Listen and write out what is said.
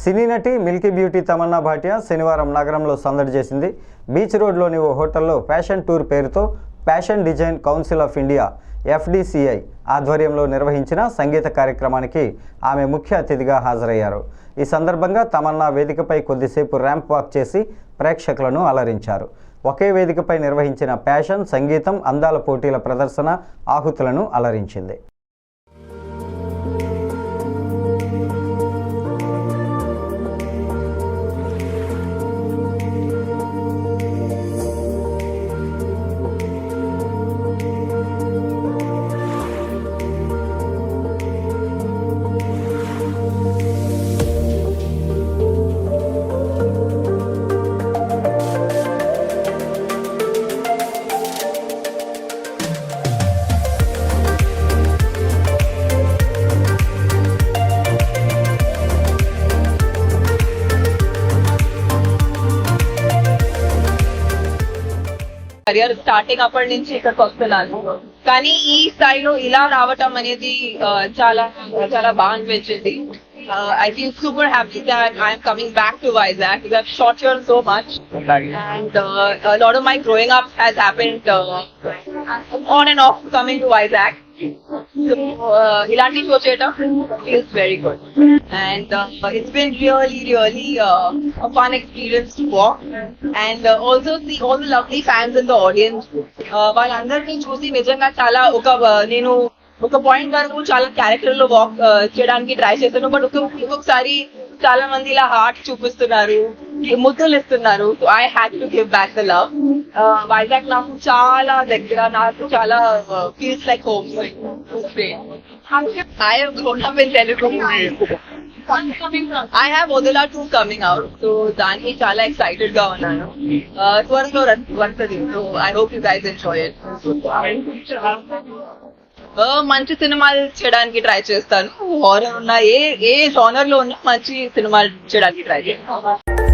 సినీ నటి Milky beauty Tamannaah Bhatia శనివారం నగరంలో సందడి చేసింది. బీచ్ రోడ్లోని ఓ హోటల్లో ఫ్యాషన్ టూర్ పేరుతో fashion design council of India FDCI ఆధ్వర్యంలో నిర్వహించిన సంగీత కార్యక్రమానికి ఆమె ముఖ్య అతిథిగా హాజరయ్యారు. ఈ సందర్భంగా తమన్నా వేదికపై కొద్దిసేపు ర్యాంప్ వాక్ చేసి ప్రేక్షకులను అలరించారు. ఒకే వేదికపై నిర్వహించిన ఫ్యాషన్, సంగీతం, అందాల పోటీల ప్రదర్శన ఆహుతులను అలరించింది. కెరియర్ స్టార్టింగ్ అప్పటి నుంచి ఇక్కడికి వస్తున్నాను. కానీ ఈ స్థాయిలో ఇలా రావటం అనేది చాలా చాలా బాగా అనిపించింది. I feel super happy that I am coming back to Vizag. We have shot here so much, and a lot of my growing up has happened on and off coming to Vizag. So ilanti show cheytam feels very good, and it's been really a fun experience to walk and also see all the lovely fans in the audience. వాళ్ళందరినీ చూసి నిజంగా చాలా నేను ఒక point వరకు చాలా character లో walk చేయడానికి ట్రై చేస్తాను. బట్ ఒక్కొక్కసారి చాలా మంది ఇలా హార్ట్ చూపిస్తున్నారు, ముద్దులు ఇస్తున్నారు. So I had to give back the love. Vizag నాకు చాలా దగ్గర, నాకు చాలా feels like home. I have grown up in Telugu. I have Odula 2 coming out, so దానికి చాలా ఎక్సైటెడ్ గా ఉన్నాను. త్వరలో వస్తుంది. So I hope you guys enjoy it. మంచి సినిమాలు చేయడానికి ట్రై చేస్తాను. హారర్ ఉన్న ఏ జానర్ లో ఉన్న మంచి సినిమాలు చేయడానికి ట్రై చేస్తాను.